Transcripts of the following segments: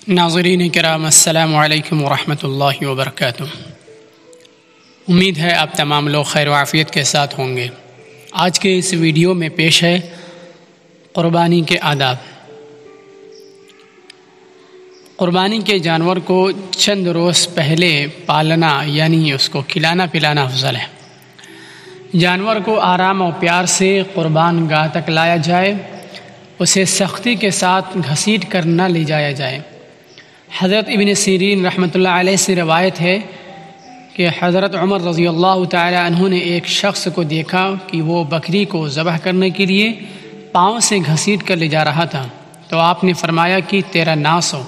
ناظرین کرام السلام علیکم ورحمۃ اللہ وبرکاتہ۔ امید ہے آپ تمام لوگ خیر و عافیت کے ساتھ ہوں گے۔ آج کے اس ویڈیو میں پیش ہے قربانی کے آداب۔ قربانی کے جانور کو چند روز پہلے پالنا یعنی اس کو کھلانا پلانا افضل ہے۔ جانور کو آرام و پیار سے قربان گاہ تک لایا جائے، اسے سختی کے ساتھ گھسیٹ کر نہ لے جایا جائے۔ حضرت ابن سیرین رحمۃ اللہ علیہ سے روایت ہے کہ حضرت عمر رضی اللہ تعالی عنہ نے ایک شخص کو دیکھا کہ وہ بکری کو ذبح کرنے کے لیے پاؤں سے گھسیٹ کر لے جا رہا تھا، تو آپ نے فرمایا کہ تیرا ناس ہو،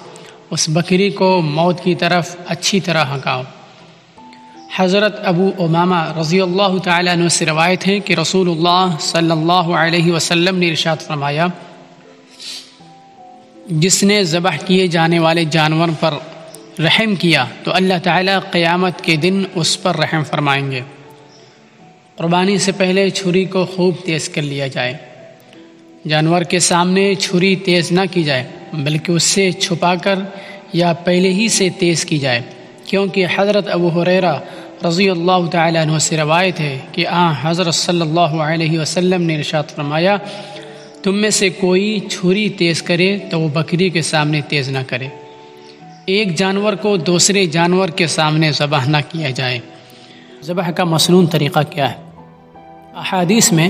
اس بکری کو موت کی طرف اچھی طرح ہکاؤ۔ حضرت ابو امامہ رضی اللہ تعالی عنہ سے روایت ہے کہ رسول اللہ صلی اللہ علیہ وسلم نے ارشاد فرمایا، جس نے ذبح کیے جانے والے جانور پر رحم کیا تو اللہ تعالیٰ قیامت کے دن اس پر رحم فرمائیں گے۔ قربانی سے پہلے چھری کو خوب تیز کر لیا جائے۔ جانور کے سامنے چھری تیز نہ کی جائے بلکہ اس سے چھپا کر یا پہلے ہی سے تیز کی جائے، کیونکہ حضرت ابو ہریرہ رضی اللہ تعالیٰ عنہ سے روایت ہے کہ حضرت صلی اللہ علیہ وسلم نے ارشاد فرمایا، تم میں سے کوئی چھری تیز کرے تو وہ بکری کے سامنے تیز نہ کرے۔ ایک جانور کو دوسرے جانور کے سامنے ذبح نہ کیا جائے۔ ذبح کا مسنون طریقہ کیا ہے؟ احادیث میں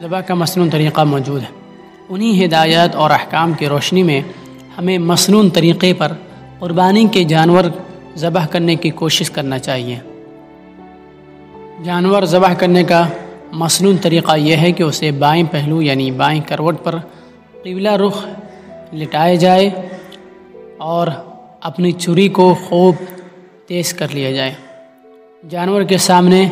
ذبح کا مسنون طریقہ موجود ہے۔ انہی ہدایات اور احکام کی روشنی میں ہمیں مسنون طریقے پر قربانی کے جانور ذبح کرنے کی کوشش کرنا چاہیے۔ جانور ذبح کرنے کا مسنون طریقہ یہ ہے کہ اسے بائیں پہلو یعنی بائیں کروٹ پر قبلہ رخ لٹائے جائے اور اپنی چھری کو خوب تیز کر لیا جائے۔ جانور کے سامنے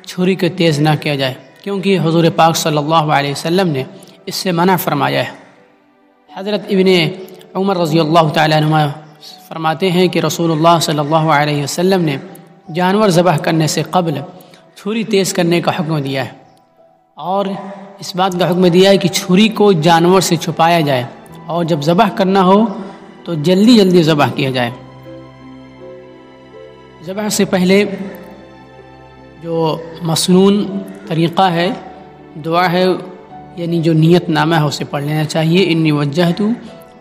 چھری کو تیز نہ کیا جائے، کیونکہ حضور پاک صلی اللہ علیہ وسلم نے اس سے منع فرمایا ہے۔ حضرت ابن عمر رضی اللہ تعالیٰ عنہ فرماتے ہیں کہ رسول اللہ صلی اللہ علیہ وسلم نے جانور ذبح کرنے سے قبل چھری تیز کرنے کا حکم دیا ہے، اور اس بات کا حکم دیا ہے کہ چھری کو جانور سے چھپایا جائے، اور جب ذبح کرنا ہو تو جلدی جلدی ذبح کیا جائے۔ ذبح سے پہلے جو مسنون طریقہ ہے، دعا ہے، یعنی جو نیت نامہ ہے اسے پڑھ لینا چاہیے۔ انی وجہت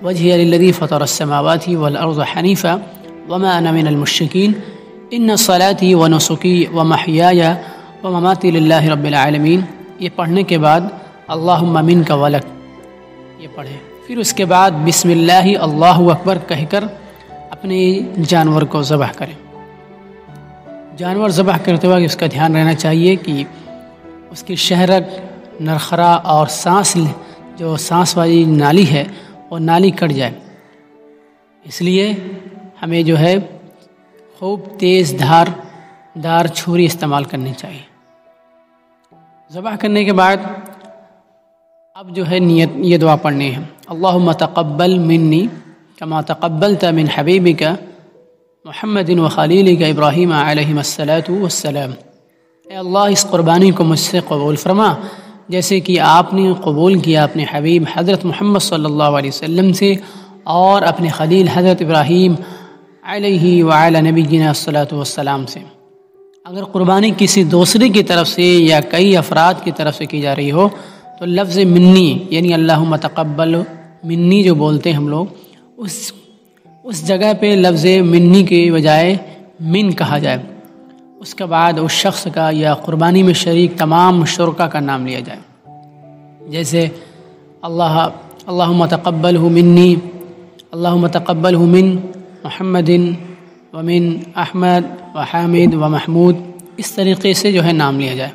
وجہی للذی فطر السماوات والارض حنیفا وما انا من المشرکین ان صلاتی ونسکی ومحیای ومماتی للہ رب العالمین۔ یہ پڑھنے کے بعد اللہم منک ولک یہ پڑھیں، پھر اس کے بعد بسم اللہ اللہ اکبر کہہ کر اپنے جانور کو ذبح کریں۔ جانور ذبح کرتے وقت اس کا دھیان رہنا چاہیے کہ اس کی شہرک، نرخرا اور سانس والی نالی ہے وہ نالی کٹ جائے، اس لیے ہمیں جو ہے خوب تیز دھار چھری استعمال کرنی چاہیے۔ ذبح کرنے کے بعد اب جو ہے یہ دعا پڑھنی ہے، اللہم تقبل منی کما تقبلت من حبیبک محمد وخلیلک ابراہیم علیہم الصلاۃ والسلام۔ اے اللہ، اس قربانی کو مجھ سے قبول فرما جیسے کہ آپ نے قبول کیا اپنے حبیب حضرت محمد صلی اللہ علیہ وسلم سے اور اپنے خلیل حضرت ابراہیم علیہ وعلی نبینا الصلاۃ والسلام سے۔ اگر قربانی کسی دوسرے کی طرف سے یا کئی افراد کی طرف سے کی جا رہی ہو تو لفظ منی یعنی اللہم تقبل منی جو بولتے ہیں ہم لوگ، اس جگہ پہ لفظ منی کے بجائے من کہا جائے۔ اس کے بعد اس شخص کا یا قربانی میں شریک تمام شرکا کا نام لیا جائے، جیسے اللہم تقبلہ منی، اللہم تقبلہ من محمد ومن احمد وحامد ومحمود، اس طریقے سے جو ہے نام لیا جائے۔